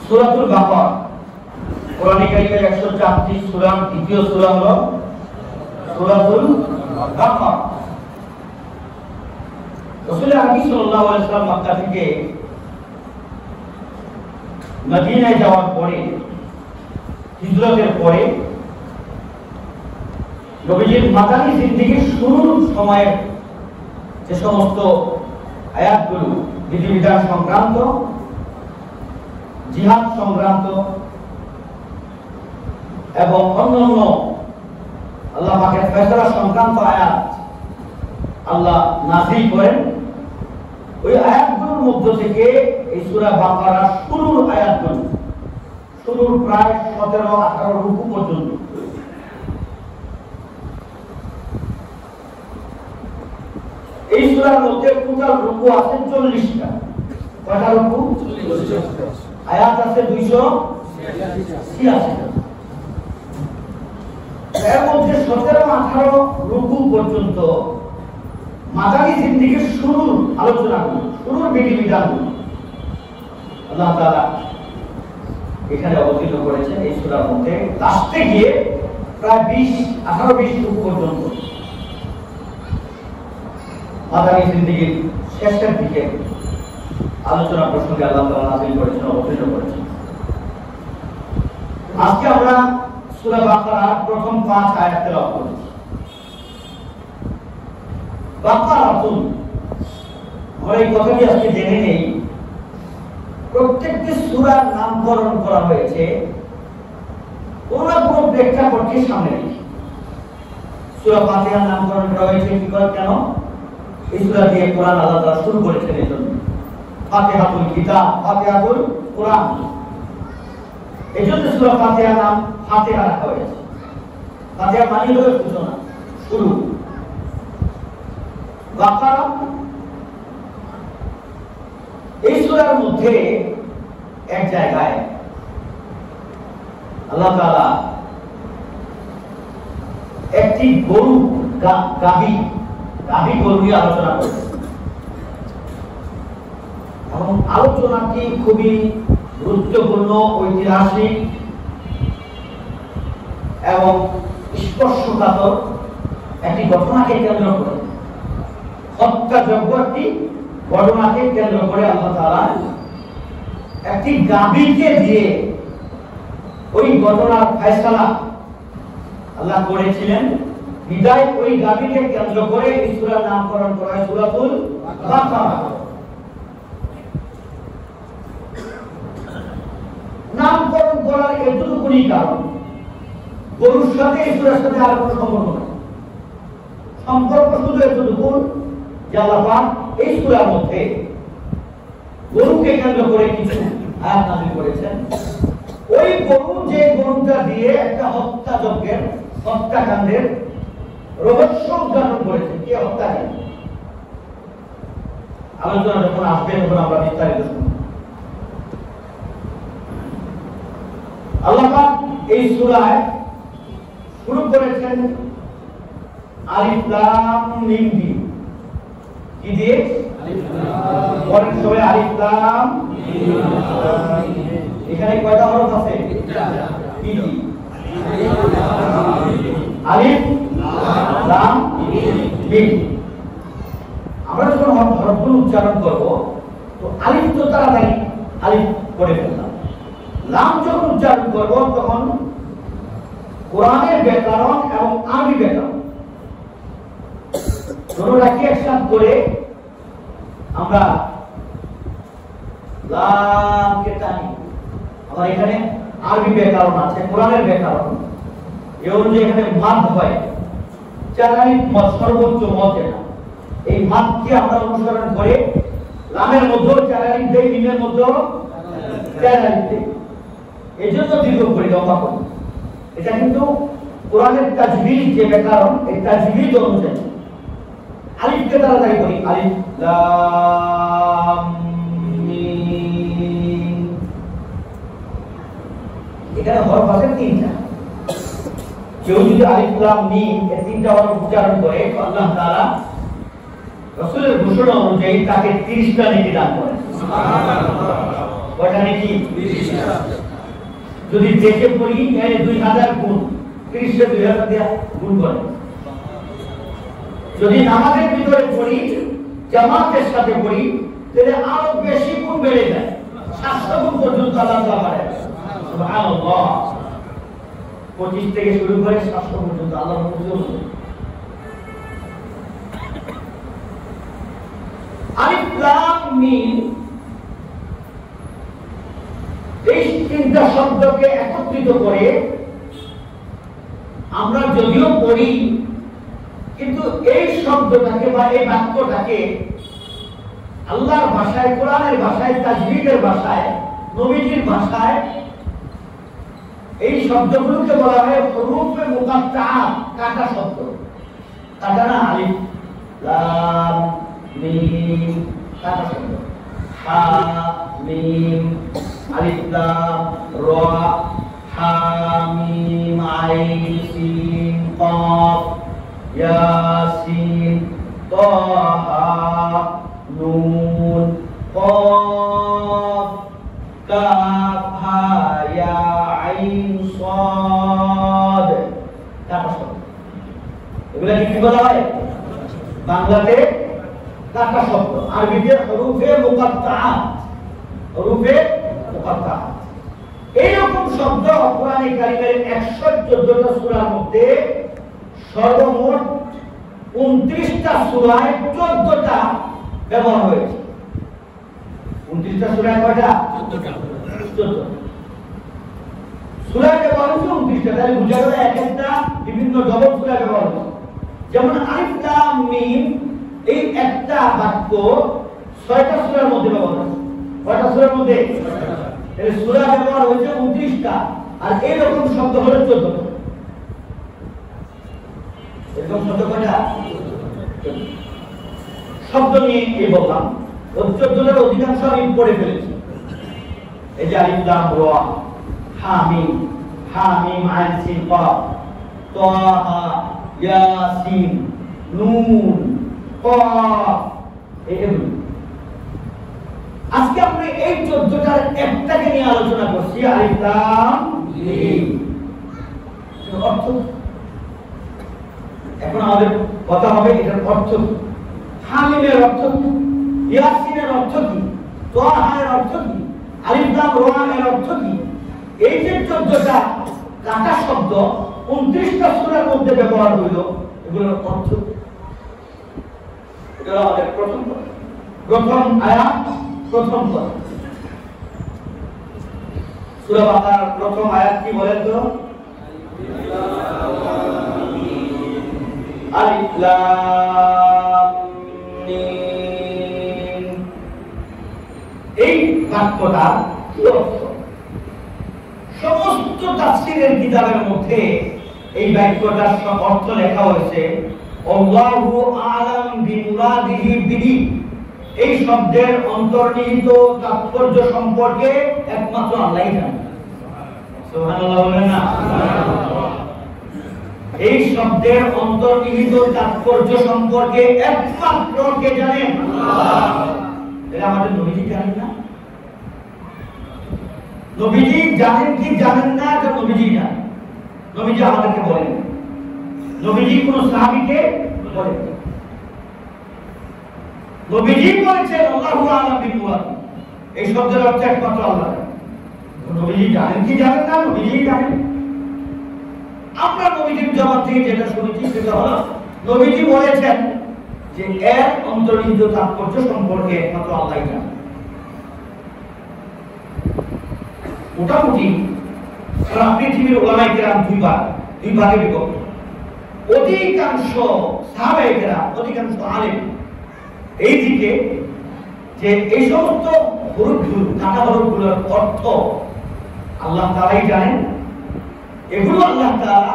সূরাতুল বাকারা কোরআনে কারীমের 104টি সূরার দ্বিতীয় সূরা হলো সূরাতুল বাকারা। রাসূল আকরাম সাল্লাল্লাহু আলাইহি ওয়াসাল্লাম মক্কা থেকে মদিনায় যাওয়ার পরে, হিজরতের পরে নবীজির মাদানী জিন্দেগির শুরুর সময়ের যে সমস্ত আয়াতগুলো বিধিবিধান সংক্রান্ত, জিহাদ সংক্রান্ত এবং অন্যান্য আল্লাহ পাকের ফয়সালা সংক্রান্ত আয়াত আল্লাহ নাযিল করেন, ওই আয়াতগুলোর মধ্য থেকে এই সূরা বাকারা শুরুর আয়াতগুলো, শুরুর প্রায় 17-18 রুকু পর্যন্ত এই সূরার মধ্যে টোটাল রুকু আছে 40টা। কয়টা রুকু? 40টা। আয়াত আছে 286টা। এর মধ্যে 17-18 রুকু পর্যন্ত মাদানী জিন্দেগির শুরুর আলোচনাগুলো, শুরুর বিধিবিধানগুলো আল্লাহ তাআলা এখানে অবতীর্ণ করেছেন এই সূরার মধ্যে। লাস্টে গিয়ে প্রায় 18-20 রুকু পর্যন্ত মাদানী জিন্দেগির শেষের দিকে আলোচনা প্রসঙ্গে আল্লাহ তাআলা নাযিল করেছেন, অবতীর্ণ করেছেন। আজকে আমরা সূরা বাকারার প্রথম 5 আয়াত তেলাওয়াত করেছি। বাকারাতুন, আমরা এই কথাটি আজকে জেনে নেই, প্রত্যেকটি সূরার নামকরণ করা হয়েছে কোন না কোন প্রেক্ষাপটকে সামনে রেখে। সূরা ফাতিহার নামকরণ করা হয়েছে কি করে, কেন? এই সূরা দিয়ে কোরআন আল্লাহ তাআলা শুরু করেছেন, এজন্য ফাতিহাতুল কিতাব, ফাতিহাতুল কোরআন, এজন্য সূরা ফাতিহার নাম ফাতিহা রাখা হয়েছে। ফাতিহা মানে হলো সূচনা, শুরু। বাকারা এই সূরার মধ্যে এক জায়গায় আল্লাহ তাআলা একটি গরু, গাভী গরু নিয়ে আলোচনা করেছেন এবং আলোচনাটি খুবই গুরুত্বপূর্ণ, ঐতিহাসিক এবং স্পর্শকাতর একটি ঘটনাকে কেন্দ্র করে, হত্যাযজ্ঞ একটি ঘটনাকে কেন্দ্র করে আল্লাহ তাআলা একটি গাভীকে দিয়ে ওই ঘটনার ফয়সালা আল্লাহ করেছিলেন। বিদায় ওই গাভীকে কেন্দ্র করে এই সূরার নামকরণ করা হয় সূরাতুল বাকারা। নামকরণ করার এতটুকুই কারণ, গরুর সাথে এই সূরার সাথে আর কোনো সম্পর্ক নেই। সম্পর্ক শুধু এতটুকু যে আল্লাহ পাক এই সূরার মধ্যে গরুকে কেন্দ্র করে কিছু আয়াত নাযিল করেছেন। ওই গরু, যে গরুটা দিয়ে একটা হত্যাযজ্ঞের, হত্যাকাণ্ডের রহস্য উদ্ঘাটন করেছেন, কে হত্যাকারী, আলোচনা যখন আসবে তখন আমরা বিস্তারিত শুনব। আল্লাহ পাক এই সূরায় শুরু করেছেন আলিফ লাম মিম দিয়ে। কি দিয়ে? আলিফ লাম। পরের সবাই আলিফ লাম মিম। এখানে কয়টা হরফ আছে? কি কি? আলিফ লাম মিম। আমরা যখন হরফগুলো উচ্চারণ করব, তো আলিফ তো তাড়াতাড়ি আলিফ পড়ে ফেললাম। লাম যখন উচ্চারণ করব তখন কোরআনের ব্যাকরণ এবং আরবি ব্যাকরণ দুটোটাকে একসাথে করে আমরা লামকে টানি। আমার এখানে আরবি ব্যাকরণ আছে, কোরআনের ব্যাকরণ, এই অনুযায়ী এখানে মাদ হয়, চারানি মত, সর্বোচ্চ মত এটা। এই মাদকে আমরা অনুসরণ করে লামের মধ্যে চারানি দেই, মিমের মধ্যে চারানি দেই, এই জন্য দীর্ঘ করে লম্বা করি। এটা কিন্তু কোরআনের তাজবিদ, যে ব্যাকরণ, এই তাজবিদ অনুযায়ী আলিফকে তাড়াতাড়ি করি, আলিফ লাম মিম। এখানে হরফ আছে 3টা। কেউ যদি আলিফ লাম মিম এই 3টা হরফ উচ্চারণ করে, আল্লাহ তাআলা রাসূলের ঘোষণা অনুযায়ী তাকে 30টা নেকি দান করেন। সুবহানাল্লাহ। কয়টা নেকি? 20টা। যদি দেখে পড়ি 2000 গুণ, 30 এ 2000 দিয়ে গুণ করে। যদি নামাজের ভিতরে পড়ি, জামাতের সাথে পড়ি, তাহলে আরো বেশি গুণ বেড়ে যায়, 700 গুণ পর্যন্ত আল্লাহ তাআলা বাড়ায়। সুবহানাল্লাহ। 25 থেকে শুরু করে 700 পর্যন্ত আল্লাহর নবী। আলিফ লাম মিম এই তিনটা শব্দকে একত্রিত করে আমরা যদিও পড়ি, কিন্তু এই শব্দটাকে বা এই বাক্যটাকে আল্লাহর ভাষায়, কোরআনের ভাষায়, তাজবিদের ভাষায়, নবীজির ভাষায় এই শব্দগুলোকে বলা হয় হুরুফে মুকাত্তাআত, কাটা শব্দ। কাটা না? আলিফ লাম মিম কাটা শব্দ। হা মিম আলিফ লাম র হা মিম আইন সিন কাফ ইয়াসিন তাহা নুন কাফ কাফ হা ইয়া আইন সাদ কাটা শব্দ। এগুলা কি বলা হয় বাংলাতে? কাটা শব্দ। আরবিতে হুরুফে মুকাত্তাআত, হুরুফে মুকাত্তাআত। এইরকম শব্দ কোরআনে কারীমের 114টা সূরার মধ্যে সর্বমোট 29টা সূরায় 14টা ব্যবহার হয়েছে। 29টা সূরায় কয়টা? 14টা সূরা ব্যবহার হয়েছে 29টা। তাহলে বুঝা গেল এক একটা বিভিন্ন ডবল সূরা ব্যবহার হয়েছে। যেমন আলিফ লাম মিম এই একটা বাক্য 6টা সূরার মধ্যে ব্যবহার হয়েছে। কয়টা সূরার মধ্যে? এই সূরা ব্যবহার হয়েছে 29টা, আর এইরকম শব্দ হলো 14টা। এরকম শব্দ কয়টা? শব্দ নিয়ে এই বললাম, 14টার অধিকাংশ আমি পড়ে ফেলেছি। এই যে আলিফ লাম র হা মিম আইন সিন কাফ তাহা ইয়াসিন নুন কাফ, এগুলো আজকে আমরা এই 14টার একটাকে নিয়ে আলোচনা করছি, আলিফ লাম মিম। অর্থ এখন আমাদের কথা হবে এটার অর্থ কি, হামিমের অর্থ কি, ইয়াসিনের অর্থ কি, তাহার অর্থ কি, আলিফ লাম র এর অর্থ কি। এই যে 14টা কাটা শব্দ 29টা সূরার মধ্যে ব্যবহার হইল, এগুলোর অর্থ এটা আমাদের প্রথম আয়াত, প্রথম কথা। সূরা বাকারার প্রথম আয়াত কি বলেন তো? আলিফ লাম মিম। এই বাক্যটা কি অর্থ? সমস্ত তাফসীরের কিতাবের মধ্যে এই বাক্যটার অর্থ লেখা হয়েছে আল্লাহু আ'লাম বিমুরাদিহি বিহি। এই শব্দের অন্তর্নিহিত তাৎপর্য সম্পর্কে একমাত্র আল্লাহই জানেন। সুবহানাল্লাহ বলেন না? এই শব্দের অন্তর্নিহিত তাৎপর্য সম্পর্কে একমাত্র কে জানেন? আল্লাহ। এটা আমাদের নবীজি জানেন না? নবীজি জানেন কি জানেন না এটা নবীজি জানেন। নবীজি আমাদেরকে বলেন, নবীজি কোন সাহাবীকে বলেন। নবীজি বলেছেন আল্লাহু আ'লাম বিল-মুরাদ, এই শব্দের অর্থ একমাত্র আল্লাহ। নবীজি জানেন কি জানেন না? নবীজি জানেন। আমরা নবীজির জবাব থেকে যেটা শুনেছি সেটা হলো নবীজি বলেছেন যে এর অন্তর্নিহিত তাৎপর্য সম্পর্কে একমাত্র আল্লাহই জানেন। মোটামুটি সারা পৃথিবীর উলামায়ে কেরাম দুই ভাগে বিভক্ত। অধিকাংশ সাহাবায়ে কেরাম, অধিকাংশ আলেম এই দিকে যে এই সমস্ত হরফগুলো, কাটা হরফগুলোর অর্থ আল্লাহ তাআলাই জানেন। এগুলো আল্লাহ তাআলা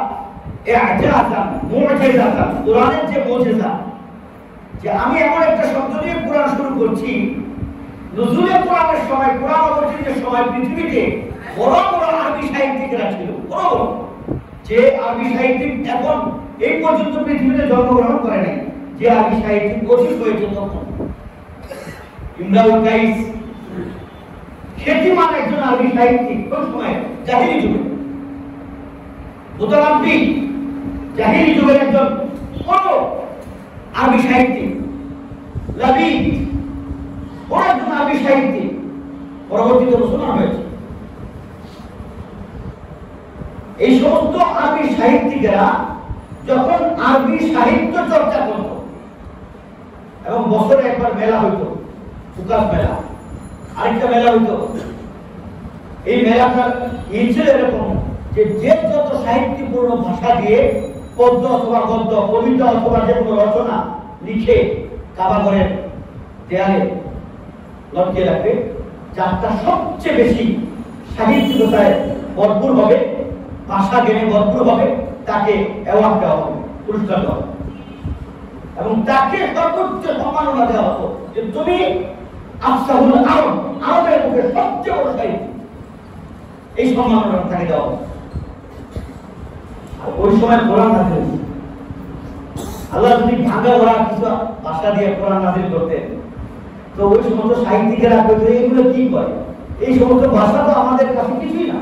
ইজাজান, মুজিজাতান, কোরআনের যে মুজিজা, যে আমি এমন একটা শব্দ দিয়ে কোরআন শুরু করছি, নজরুলের কোরআনের সময়, কোরআন অবতীর্ণের সময় পৃথিবীতে বড় বড় আরবি সাহিত্যিকরা ছিল, বড় বড়, যে আরবি সাহিত্যিক এখন এই পর্যন্ত পৃথিবীতে জন্মগ্রহণ করে নাই, যে আরবি সাহিত্যিক অতীত হয়েছে তখন। ইমরাউল কাইস খ্যাতিমান একজন আরবি সাহিত্যিক কোন সময় জাহিলি যুগে মুতানাব্বি জাহিলি যুগের একজন বড় আরবি সাহিত্যিক লাবিদ বড় একজন আরবি সাহিত্যিক পরবর্তীতে মুসলমান হয়েছে। এই সমস্ত আরবি সাহিত্যিকেরা যখন আরবি সাহিত্য চর্চা করত এবং বছরে একবার মেলা হইতো ফুকাস মেলা, আরেকটা মেলা হইতো, এই মেলাটার ছিল এরকম যে যে যত সাহিত্যপূর্ণ ভাষা দিয়ে পদ্য অথবা গদ্য কবিতা অথবা যে কোনো রচনা লিখে কাবাঘরের দেয়ালে লটকিয়ে রাখবে, যারটা সবচেয়ে বেশি সাহিত্যিকতায় ভরপুর হবে, ভাষা জ্ঞানে ভরপুর হবে, তাকে অ্যাওয়ার্ড দেওয়া হবে, পুরস্কার দেওয়া হবে এবং তাকে সর্বোচ্চ সম্মাননা দেওয়া হতো যে তুমি আফসাহুল আরব, আরবের মুখে সবচেয়ে বড় সাহিত্যিক, এই সম্মাননা তাকে দেওয়া হবে। ওই সময় কোরআন নাযিল হয়েছে, আল্লাহ যদি ভাঙা ভরা কিছু ভাষা দিয়ে কোরআন নাযিল করতেন তো ওই সমস্ত সাহিত্যিকেরা বলতো এগুলো কি করে, এই সমস্ত ভাষা তো আমাদের কাছে কিছুই না,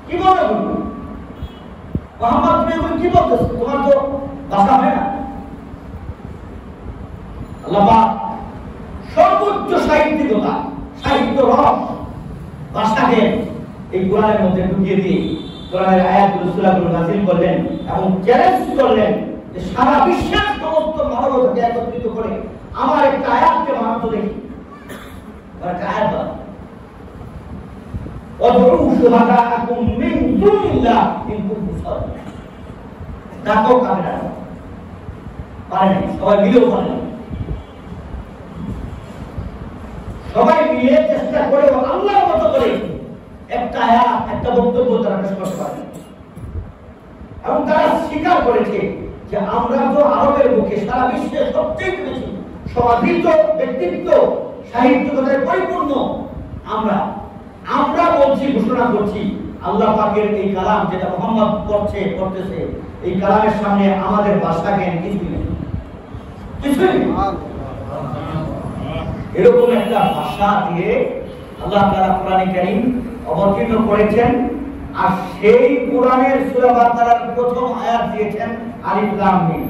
কি মনে করবো মোহাম্মদ তুমি এগুলো কি বলতেছো, তোমার তো ভাষা হয় না। আল্লাহ পাক সর্বোচ্চ সাহিত্যিকতা, সাহিত্য রস, ভাষাকে এই কোরআনের মধ্যে ঢুকিয়ে দিয়ে কোরআনের আয়াতগুলো সূরাগুলো নাযিল করলেন এবং চ্যালেঞ্জ করলেন যে সারা বিশ্বের সমস্ত মানবতাকে একত্রিত করে আমার একটা আয়াতকে মানতে দেখি, একটা আয়াত দাও, ওয়াদউ শুহাদাআকুম মিন দুনিল্লাহ ইন কুনতুম সাদিকিন। ডাকো কাফেররা, পারেন সবাই মিলেও পারেন, সবাই মিলে চেষ্টা করে আল্লাহর মতো করে একটা আয়াত, একটা বক্তব্য তারা পেশ করতে পারে এবং তারা স্বীকার করেছে যে আমরা তো আরবের বুকে সারা বিশ্বের সবচেয়ে বেশি সমাদৃত ব্যক্তিত্ব, সাহিত্যকতায় পরিপূর্ণ আমরা বলছি, ঘোষণা করছি আল্লাহ পাকের এই কালাম যেটা মুহাম্মদ পড়তেছে, এই কালামের সামনে আমাদের ভাষা জ্ঞান কিছুই নেই, কিছুই নেই। এরকম একটা ভাষা দিয়ে আল্লাহ তাআলা কোরআনে কারীম অবতীর্ণ করেছেন আর সেই কোরআনের সূরা বাকারার প্রথম আয়াত দিয়েছেন আলিফ লাম মিম।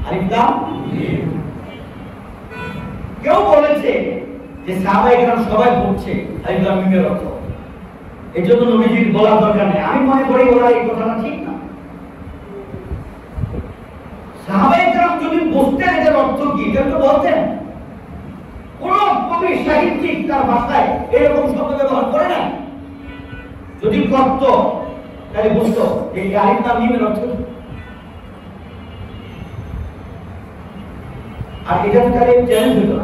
আলিফ লাম মিম। কেউ বলেছে যে সাহাবায়ে কেরাম সবাই পড়ছে আলিফ লাম মিমের অর্থ, এজন্য নবীজির বলার দরকার নেই। আমি মনে করি ওরা এই কথাটা ঠিক না। সাহাবায়ে কেরাম যদি বুঝতেন এর অর্থ কি এটা তো বলতেন। কোন কবি সাহিত্যিক তার ভাষায় এরকম শব্দ ব্যবহার করে না, যদি করত তাহলে বুঝতো এই আলিফ লাম মিমের অর্থ। আর এটা তাহলে চ্যালেঞ্জ হতো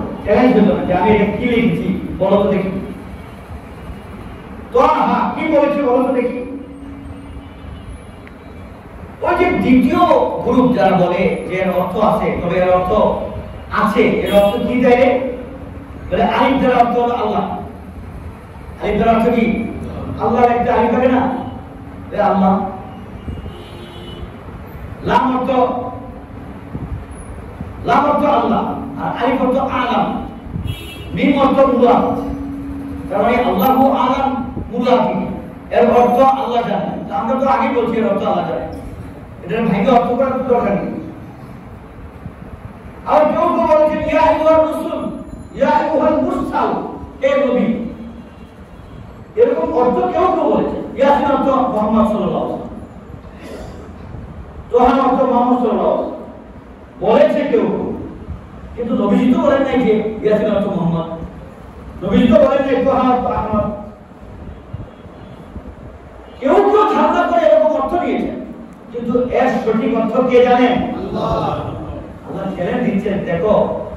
না যে আমি এটা কি লিখছি বলো তো দেখি, তো হ্যাঁ কি বলেছি বলো তো দেখি। ওই যে দ্বিতীয় গ্রুপ যারা বলে যে এর অর্থ আছে, তবে এর অর্থ আছে, এর অর্থ কি দেয় বলে আলিফ দ্বারা অর্থ হলো আল্লাহ। আলিফ দ্বারা অর্থ কি? আল্লাহর একটা আলিফ থাকে না, আল্লাহ। লাম অর্থ আল্লাহ আর আলিফ অর্থ আলাম, মিম অর্থ মুরাদ। তার মানে আল্লাহু আলাম মুরাদি, এর অর্থ আল্লাহ জানেন। আমরা তো আগে বলছি এর অর্থ আল্লাহ জানেন, এটার ভাইকে অর্থ করার দরকার নেই। আর কেউ কেউ বলেছেন ইয়া আইয়ুহার রাসূল, ইয়া আইয়ুহাল মুরসাল, হে নবী, এরকম অর্থ কেউ কেউ বলেছে। ইয়াসিন অর্থ মুহাম্মদ সাল্লাল্লাহু আলাইহি ওয়াসাল্লাম, তোহা অর্থ মুহাম্মদ সাল্লাল্লাহু আলাইহি ওয়াসাল্লাম বলেছে কেউ, কিন্তু নবীজি তো বলেন নাই যে ইয়াসিন অর্থ মুহাম্মদ, নবীজি তো বলেন নাই তোহা অর্থ আহমদ। কেউ কেউ ধারণা করে এরকম অর্থ দিয়েছেন, কিন্তু এর সঠিক অর্থ কে জানেন? আল্লাহ। আল্লাহ চ্যালেঞ্জ দিচ্ছেন, দেখো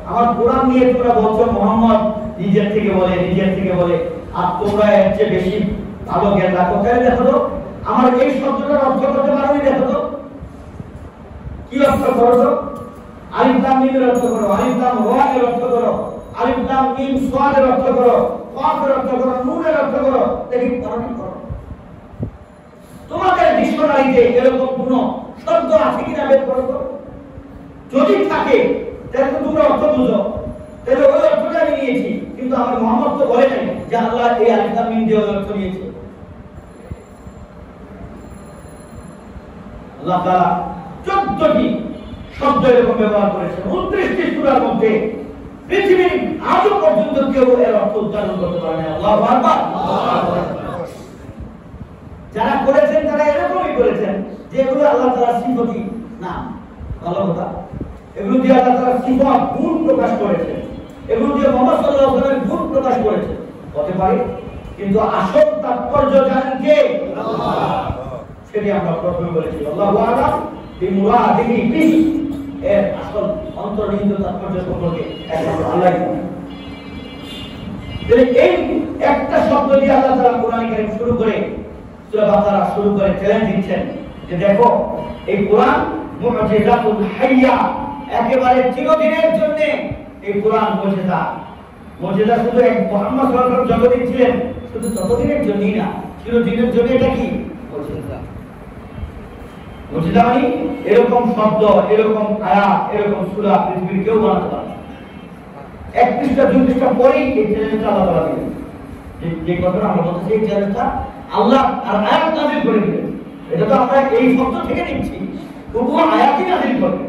আমার কোরআন নিয়ে তোমরা বলছো মুহাম্মদ নিজের থেকে বলে, আর তোমরা এর চেয়ে বেশি ভালো জ্ঞান রাখো, তাহলে দেখো তো আমার এই শব্দটার অর্থ করতে পারোনি, দেখো তো কি অর্থ করো তো। আলিফ লাম মিমের অর্থ করো, আলিফ লাম রা এর অর্থ করো, আলিফ লাম মিম সাদ এর অর্থ করো, কাফ এর অর্থ করো, নুন এর অর্থ করো, দেখি পারোনি করো। তোমাদের ডিকশনারিতে এরকম কোন শব্দ আছে কিনা বের করো তো, যদি থাকে তাহলে তোমরা অর্থ বুঝো, তাহলে ওই অর্থটা আমি নিয়েছি, কিন্তু কিন্তু আমার মুহাম্মদ তো বলে নাই যে আল্লাহ এই আলিফ লাম মিম দিয়ে অর্থ নিয়েছে। আল্লাহ তাআলা 14টি শব্দ এরকম ব্যবহার করেছেন 29টি সূরার মধ্যে। পৃথিবীর আজও পর্যন্ত কেউ এর অর্থ উচ্চারণ করতে পারে না। আল্লাহু আকবার। যারা করেছেন তারা এরকমই করেছেন যে এগুলো আল্লাহ তাআলার সিফতি না, ভালো কথা। এগুলো দিয়ে আল্লাহ তাআলার সিফত গুণ প্রকাশ করেছেন, এগুলো দিয়ে মুহাম্মদ সাল্লাল্লাহু আলাইহি ওয়াসাল্লামের গুণ প্রকাশ করেছেন, হতে পারে। কিন্তু আসল তাৎপর্য জানেন কে? আল্লাহ। সেটি আমরা প্রথমে বলেছি আল্লাহু আ'লাম বিমুরাদিহি বিহি। এর আসল অন্তর্নিহিত তাৎপর্য সম্পর্কে একমাত্র আল্লাহই জানেন। এই একটা শব্দ দিয়ে আল্লাহ তাআলা কোরআন কারীম শুরু করে সূরা বাকারা শুরু করে চ্যালেঞ্জ দিচ্ছেন যে দেখো এই কোরআন মুআজিজাতুল হাইয়া, একেবারে চিরদিনের জন্য এই কোরআন মুজিজা। মুজিজা শুধু এক মুহাম্মদ সাল্লাল্লাহু আলাইহি ওয়াসাল্লাম জগতে ছিলেন শুধু ততদিনের জন্যই না, চিরদিনের জন্য এটা কি মুজিজা। মুজিজা মানে এরকম শব্দ, এরকম আয়াত, এরকম সূরা পৃথিবীর কেউ বানাতে পারে না। 1 পৃষ্ঠা 2 পৃষ্ঠা পরেই এই চ্যালেঞ্জটা আল্লাহ তাআলা দিলেন। যে কথাটা আমরা বলতেছি এই চ্যালেঞ্জটা আল্লাহ আর আয়াত নাযিল করে দিলেন। এটা তো আমরা এই শব্দ থেকে নিচ্ছি, তবুও আয়াতই নাযিল করবেন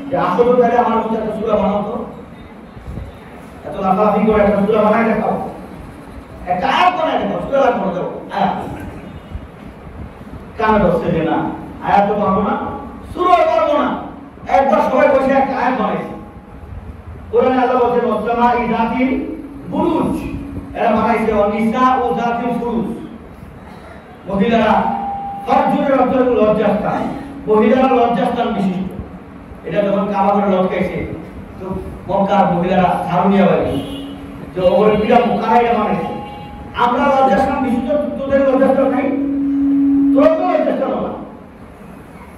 যে আসলে তাহলে আমার মধ্যে একটা সূরা বানাও তো, এত লাফালাফি করে একটা সূরা বানায় দেখাও, একটা আয়াত বানায় দেখাও, সূরা বানাও দাও আয়াত। কেন বলছে যে না আয়াত তো পারবো না, সূরা পারবো না? একবার সবাই বসে একটা আয়াত বানাইছে। কোরআনে আল্লাহ বলছেন ওয়াসসামা যাতিল বুরুজ, এরা বানাইছে অনিসা ও যাতিল ফুরুজ। মহিলারা ফরজুরের অর্থ হলো লজ্জাস্থান, মহিলারা লজ্জাস্থান বিশিষ্ট। এটা যখন কাবা করে লটকাইছে তো মক্কার মহিলারা ঝাড়ু নিয়ে বাইরে যে ওপরে পিড়া কারা এটা বানাইছে। আমরা লজ্জাস্থান বিশিষ্ট, তোদের লজ্জাস্থান নাই, তোর তো লজ্জাস্থান না,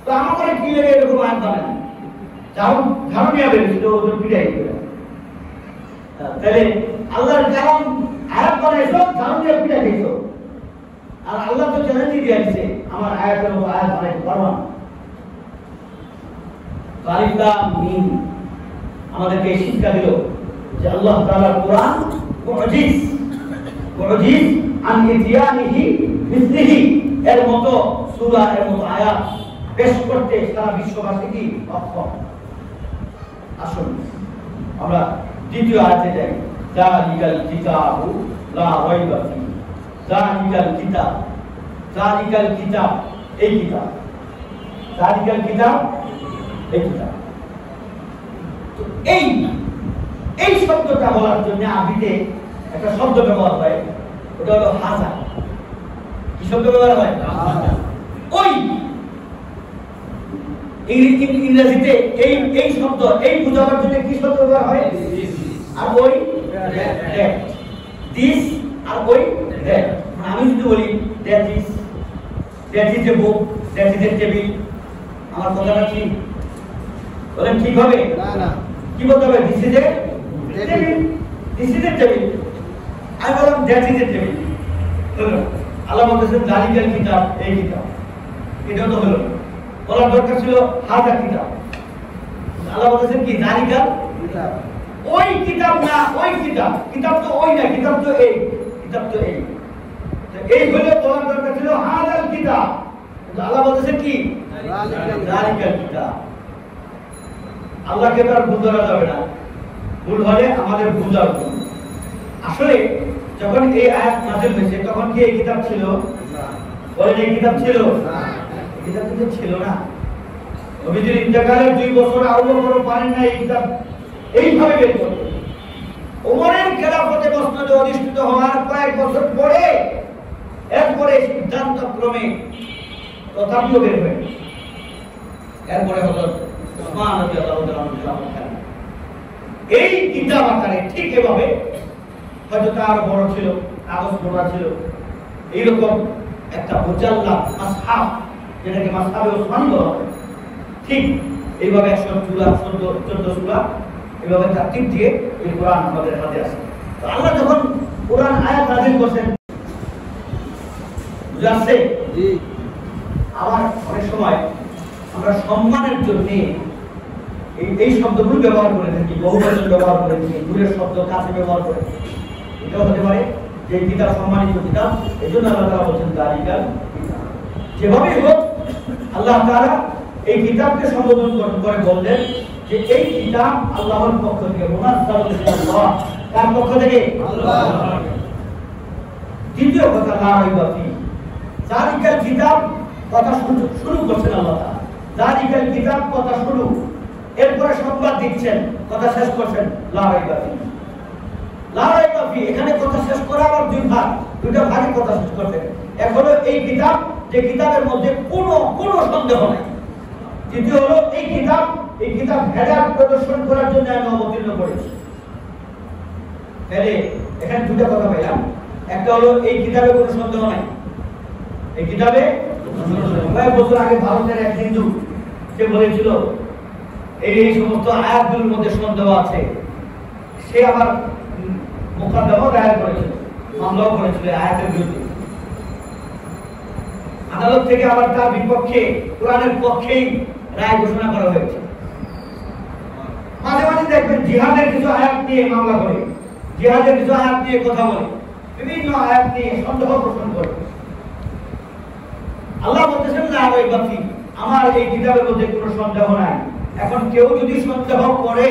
তো আমাদের কি লাগে এরকম আয়াত বানায় ঝাড়ু নিয়ে বেরিয়েছিল ওদের পিড়াই করে। তাহলে আল্লাহর কালাম আয়াত বানাইছো, ঝাড়ু নিয়ে পিড়া খেয়েছো। আর আল্লাহ তো চ্যালেঞ্জ দিয়ে দিয়েছে আমার আয়াতের মতো আয়াত বানাইতে পারবো না। আলিফ লাম মিম আমাদেরকে শিক্ষা দিল যে আল্লাহ তাআলার কোরআন মুজিজ, মুজিজ আন ইতিয়ানিহি মিসলিহি, এর মতো সূরা, এর মতো আয়াত পেশ করতে সারা বিশ্ববাসী কি অক্ষম। আসুন আমরা দ্বিতীয় আয়াতে যাই। যালিকাল কিতাবু লা রাইবা ফিহি, যালিকাল কিতাব, যালিকাল কিতাব এই কিতাব, যালিকাল কিতাব এই কিতাব। তো এই শব্দটা বলার জন্য আরবিতে একটা শব্দ ব্যবহার হয়, ওটা হলো হাজা। কি শব্দ ব্যবহার হয়? ওই ইংরেজিতে এই শব্দ এই বোঝাবার জন্য কি শব্দ ব্যবহার হয়? আর ওই দিস, আর ওই দ্যাট। আমি যদি বলি that is a book, that is a table, আমার কথাটা ঠিক বলেন ঠিক হবে? না, কি বলতে হবে? This is a table, this is a table. আমি বললাম দ্যাট ইজ এ টেবিল, হলো। আল্লাহ বলতেছেন যালিকাল কিতাব এই কিতাব, এটা তো হলো। বলার দরকার ছিল হাজা কিতাব, আল্লাহ বলতেছেন কি যালিকাল কিতাব, ওই কিতাব না, ওই কিতাব। কিতাব তো ওই না, কিতাব তো এই, কিতাব তো এই। এই হলে বলার দরকার ছিল হাজাল কিতাব, আল্লাহ বলতেছেন কি যালিকাল কিতাব। আল্লাহকে তো আর ভুল ধরা যাবে না, ভুল হলে আমাদের বুঝার জন্য। আসলে যখন এই আয়াত নাযিল হয়েছে তখন কি এই কিতাব ছিল? বলেন এই কিতাব ছিল? কিতাব কিন্তু ছিল না। নবীজির ইন্তেকালের 2 বছর আবু বকর পারেন না এই কিতাব এইভাবে বের করতে। ওমরের খেলাফতে মসনদে অধিষ্ঠিত হওয়ার কয়েক বছর পরে এরপরে সিদ্ধান্ত ক্রমে তথাপিও বের হয়ে এরপরে হযরত ওসমান রাদিয়াল্লাহু তাআলা এই কিতাব আকারে ঠিক এভাবে হয়তো তার বড় ছিল, কাগজ মোড়া ছিল, এইরকম একটা মুজাল্লা মাসহাফ, যেটাকে মাসহাবে ওসমানী বলা হয়, ঠিক এইভাবে 114 সূরা এইভাবে তারতিব দিয়ে এই কোরআন আমাদের হাতে আছে। তো আল্লাহ যখন কোরআন আয়াত নাযিল করেছেন, বুঝাচ্ছে জি। আবার অনেক সময় আমরা সম্মানের জন্য এই শব্দগুলো ব্যবহার করে থাকি, বহুবচন ব্যবহার করে থাকি, দূরের শব্দ কাছে ব্যবহার করে থাকি। এটাও হতে পারে যে কিতাব সম্মানিত কিতাব, এই জন্য আল্লাহ তাআলা বলছেন যালিকাল কিতাব। যেভাবেই হোক আল্লাহ তাআলা এই কিতাবকে সম্বোধন করে বললেন যে এই কিতাব আল্লাহর পক্ষ থেকে, মুনাজ্জালুন মিনাল্লাহ, কার পক্ষ থেকে? আল্লাহ। দ্বিতীয় কথা, লা রাইবা ফিহি, যালিকাল কিতাব কথা শুরু করছেন আল্লাহ তাআলা, যালিকাল কিতাব কথা শুরু, এরপরে সংবাদ দিচ্ছেন, কথা শেষ করছেন লা রাইবা ফিহি। লা রাইবা ফিহি, এখানে কথা শেষ করা আবার দুইটা ভাগে কথা শেষ করছেন। এক হলো এই কিতাব, যে কিতাবের মধ্যে কোনো সন্দেহ নাই। দ্বিতীয় হলো এই কিতাব হেদায়েত প্রদর্শন করার জন্য আমি অবতীর্ণ করেছি। তাহলে এখানে দুটো কথা পেলাম, একটা হলো এই কিতাবে কোনো সন্দেহ নাই, এই কিতাবে কয়েক বছর আগে ভারতের এক হিন্দু সে বলেছিল এই সমস্ত আয়াতগুলোর মধ্যে সন্দেহ আছে, সে আবার মোকদ্দমা দায়ের করেছিল, মামলাও করেছিল আয়াতের বিরুদ্ধে। আদালত থেকে আবার তার বিপক্ষে, কোরআনের পক্ষেই রায় ঘোষণা করা হয়েছে। মাঝে মাঝে দেখবেন জিহাদের কিছু আয়াত নিয়ে মামলা করে, জিহাদের কিছু আয়াত নিয়ে কথা বলে, বিভিন্ন আয়াত নিয়ে সন্দেহ পোষণ করে। আল্লাহ বলতেছেন না রাইবা ফিহি, আমার এই কিতাবের মধ্যে কোনো সন্দেহ নাই। এখন কেউ যদি সন্দেহ করে,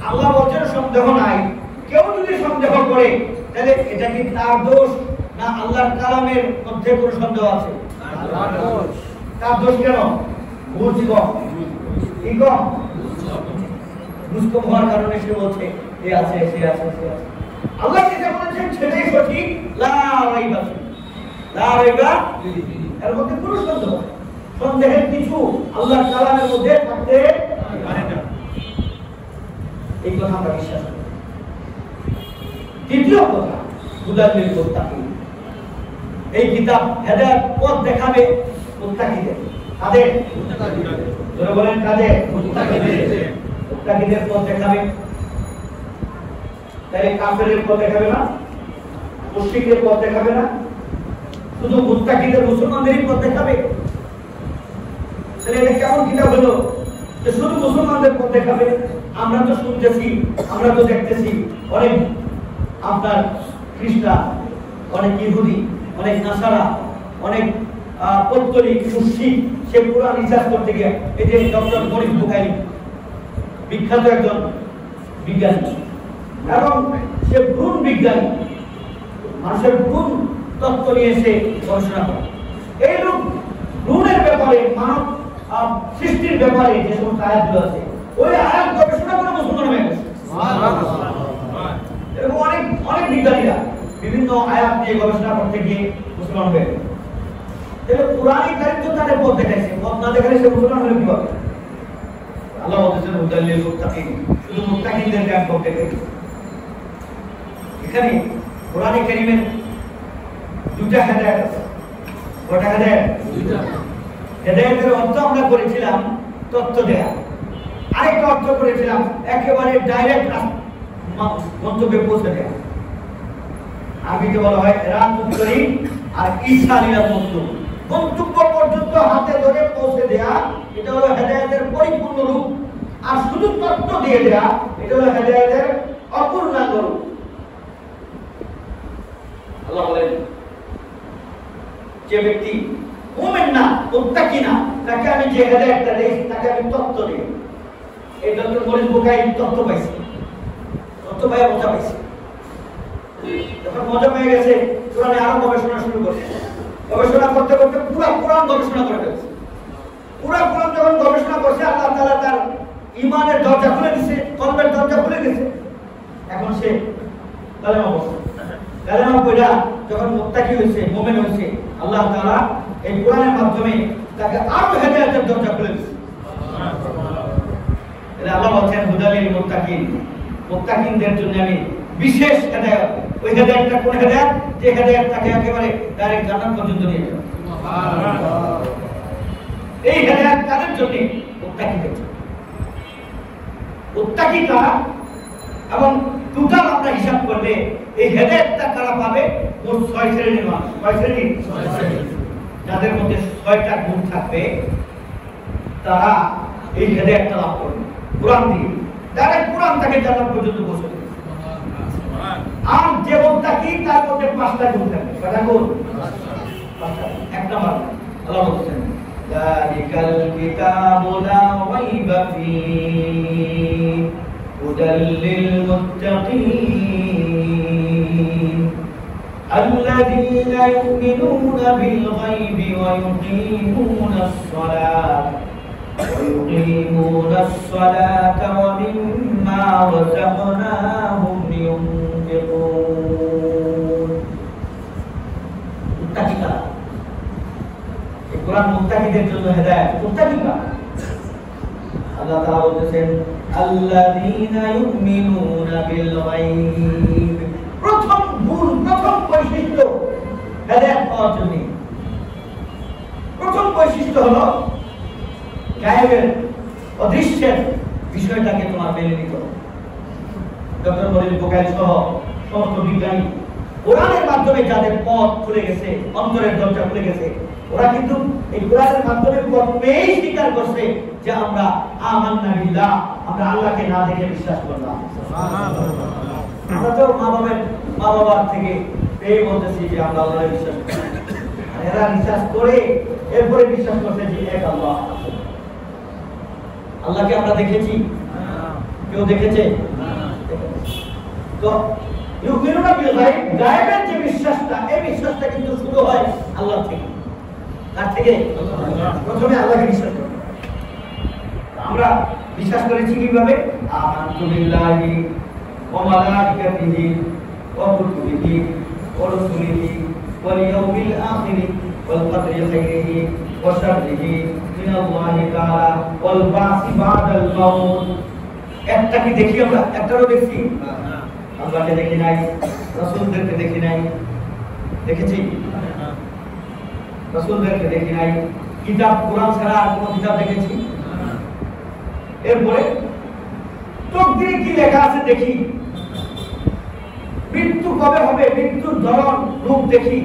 আল্লাহ বলছেন সন্দেহ নাই, কেউ যদি সন্দেহ করে তাহলে এটা কি তার দোষ না আল্লাহর কালামের মধ্যে কোনো সন্দেহ আছে? তার দোষ কেন? বুঝ কম, কি কম? বুঝ কম হওয়ার কারণে সে বলছে এ আছে, সে আছে, সে আছে। আল্লাহ যেটা বলেছেন সেটাই সঠিক, লা রাইবা ফিহি, লা রাইবা ফিহি, এর মধ্যে কোনো সন্দেহ নেই। সন্দেহের কিছু আল্লাহর কালামের মধ্যে থাকতে পারে না, এই কথা আমরা বিশ্বাস করি। দ্বিতীয় কথা, হুদাল লিল মুত্তাকিন, এই কিতাব হেদায়েত পথ দেখাবে মুত্তাকিদের। কাদের? যারা বলেন কাদের? মুত্তাকিদের পথ দেখাবে। তাই কাফেরের পথ দেখাবে না, মুশরিকদের পথ দেখাবে না, শুধু মুত্তাকিদের, মুসলমানদেরই পথ দেখাবে। তাহলে এটা কেমন কিতাব হলো যে শুধু মুসলমানদের পথ দেখাবে? আমরা তো শুনতেছি, আমরা তো দেখতেছি অনেক আপনার খ্রিস্টান, অনেক ইহুদি, অনেক নাসারা, অনেক পৌত্তলিক, মুশরিক, সে কোরআন রিসার্চ করতে গিয়ে, এই যে ডক্টর মরিস বুখারী, বিখ্যাত একজন বিজ্ঞানী, এবং সে ভ্রূণ বিজ্ঞানী, মানুষের ভ্রূণ তত্ত্ব নিয়ে এসে গবেষণা করে। এই লোক ভ্রূণের ব্যাপারে, মানব সৃষ্টির ব্যাপারে যে সমস্ত আয়াতগুলো আছে, ওই আয়াত গবেষণা করে মুসলমান হয়ে গেছে। এরকম অনেক বিজ্ঞানীরা বিভিন্ন আয়াত নিয়ে গবেষণা করতে গিয়ে মুসলমান হয়ে গেছে। তাহলে কোরআন কারীম তো তাদের পথ দেখাইছে, পথ না দেখালে সে মুসলমান হলে কিভাবে? আল্লাহ বলতেছেন হুদাল লিল মুত্তাকিন, শুধু মুত্তাকিনদেরকে আমি পথ দেখাইছি। এখানে কোরআন কারীমের দুইটা হেদায়েত আছে। কয়টা হেদায়েত? দুইটা। হেদায়েতের অর্থ আমরা করেছিলাম তত্ত্ব দেয়া, আরেকটা অর্থ করেছিলাম একেবারে ডাইরেক্ট গন্তব্যে পৌঁছে দেয়া। আরবিতে বলা হয় রাতুল করিম আর ইসারিয়াত মতলুব, গন্তব্য পর্যন্ত হাতে ধরে পৌঁছে দেয়া, এটা হলো হেদায়েতের পরিপূর্ণ রূপ। আর শুধু তত্ত্ব দিয়ে দেয়া, এটা হলো হেদায়েতের অপূর্ণাঙ্গ রূপ। আল্লাহ বলেন যে ব্যক্তি মুমিন না, মুত্তাকি না, তাকে আমি যে হেদায়েতটা দেই, তাকে আমি তত্ত্ব দেই। এই ডক্টর মরিস বুখারী তত্ত্ব পাইছে, তত্ত্ব পাইয়া মজা পাইছে। যখন মজা পেয়ে গেছে, কোরআনে আরো গবেষণা শুরু করছে। গবেষণা করতে করতে পুরো কোরআন গবেষণা করে ফেলছে। পুরো কোরআন যখন গবেষণা করছে, আল্লাহ তাআলা তার ঈমানের দরজা খুলে দিয়েছে, কলবের দরজা খুলে দিয়েছে। এখন সে কালেমা পড়ছে, কালেমা পড়া যখন মুত্তাকি হয়েছে, মুমিন হয়েছে, আল্লাহ তাআলা এই কোরআনের মাধ্যমে তাকে আরো হেদায়েতের দরজা খুলে দিয়েছে। আল্লাহ বলছেন হুদাল লিল মুত্তাকিন, মুত্তাকিনদের জন্য আমি বিশেষ হেদায়েত। ওই হেদায়েতটা কোন হেদায়েত? যে হেদায়েত তাকে একেবারে ডাইরেক্ট জান্নাত পর্যন্ত নিয়ে যাবে। সুবহানাল্লাহ। এই হেদায়েত কাদের জন্য? মুত্তাকিদের জন্য। মুত্তাকি কারা? এবং টোটাল আমরা হিসাব করলে এই হেদায়েতটা কারা পাবে? মোট 6 শ্রেণীর মানুষ। কয় শ্রেণী? 6 শ্রেণী। যাদের মধ্যে 6টা গুণ থাকবে, তারা এই হেদায়েতটা লাভ করবে কোরআন দিয়ে। ডাইরেক্ট কোরআন তাকে জান্নাত পর্যন্ত পৌঁছে দেবে। সুবহানাল্লাহ। আর যে মুত্তাকি তার মধ্যে 5টা গুণ থাকবে। কয়টা গুণ? 5টা। এক নাম্বার আল্লাহ বলেছেন যালিকাল কিতাবু লা রাইবা ফীহি হুদাল লিল মুত্তাকিন الذين يؤمنون بالغيب ويقيمون الصلاة ومما رزقناهم ينفقون মুত্তাকিরা এই কোরআন মুত্তাকিদের জন্য হেদায়েত মুত্তাকিরা আল্লাহ তাআলা বলেছেন আল্লাযীনা ইউমিনুনা বিল গায়ব প্রথম গুণ প্রথম বৈশিষ্ট্য হেদায়েত পাওয়ার জন্য প্রথম বৈশিষ্ট্য হলো গায়েবের অদৃশ্যের বিষয়টাকে তোমার মেনে নিতে হবে। ডক্টর মরিল বোকারি সহ সমস্ত বিজ্ঞানী কোরআনের মাধ্যমে যাদের পথ খুলে গেছে অন্তরের দরজা খুলে গেছে ওরা কিন্তু এই কোরআনের মাধ্যমে পথ পেয়েই স্বীকার করছে যে আমরা আমান্না বিল্লাহ আমরা আল্লাহকে না দেখে বিশ্বাস করলাম। আমরা তো মা বাবার থেকে এই বলতেছি যে আমরা আল্লাহকে বিশ্বাস করি এরা বিশ্বাস করে এরপরে বিশ্বাস করছে যে এক আল্লাহ আল্লাহকে আমরা দেখেছি কেউ দেখেছে তো ইউমিনুনা বিল গায়ব গায়বের যে বিশ্বাসটা এই বিশ্বাসটা কিন্তু শুরু হয় আল্লাহ থেকে তার থেকে প্রথমে আল্লাহকে বিশ্বাস করি আমরা বিশ্বাস করেছি কিভাবে আমানতু বিল্লাহি ওয়া মালাইকাতিহি ওয়া কুতুবিহি ওয়া রুসুলিহি ওয়াল ইয়াউমিল আখির ওয়াল কদরি খাইরিহি ওয়া শাররিহি মিনাল্লাহি তাআলা ওয়াল বাসি বাদাল মাউত একটা কি দেখি আমরা একটারও দেখছি আল্লাহকে দেখি নাই রাসূলদেরকে দেখি নাই দেখেছি রাসূলদেরকে দেখি নাই কিতাব কোরআন ছাড়া আর কোন কিতাব দেখেছি এরপরে তকদিরে কি লেখা আছে দেখি মৃত্যু কবে হবে মৃত্যুর ধরন রূপ দেখি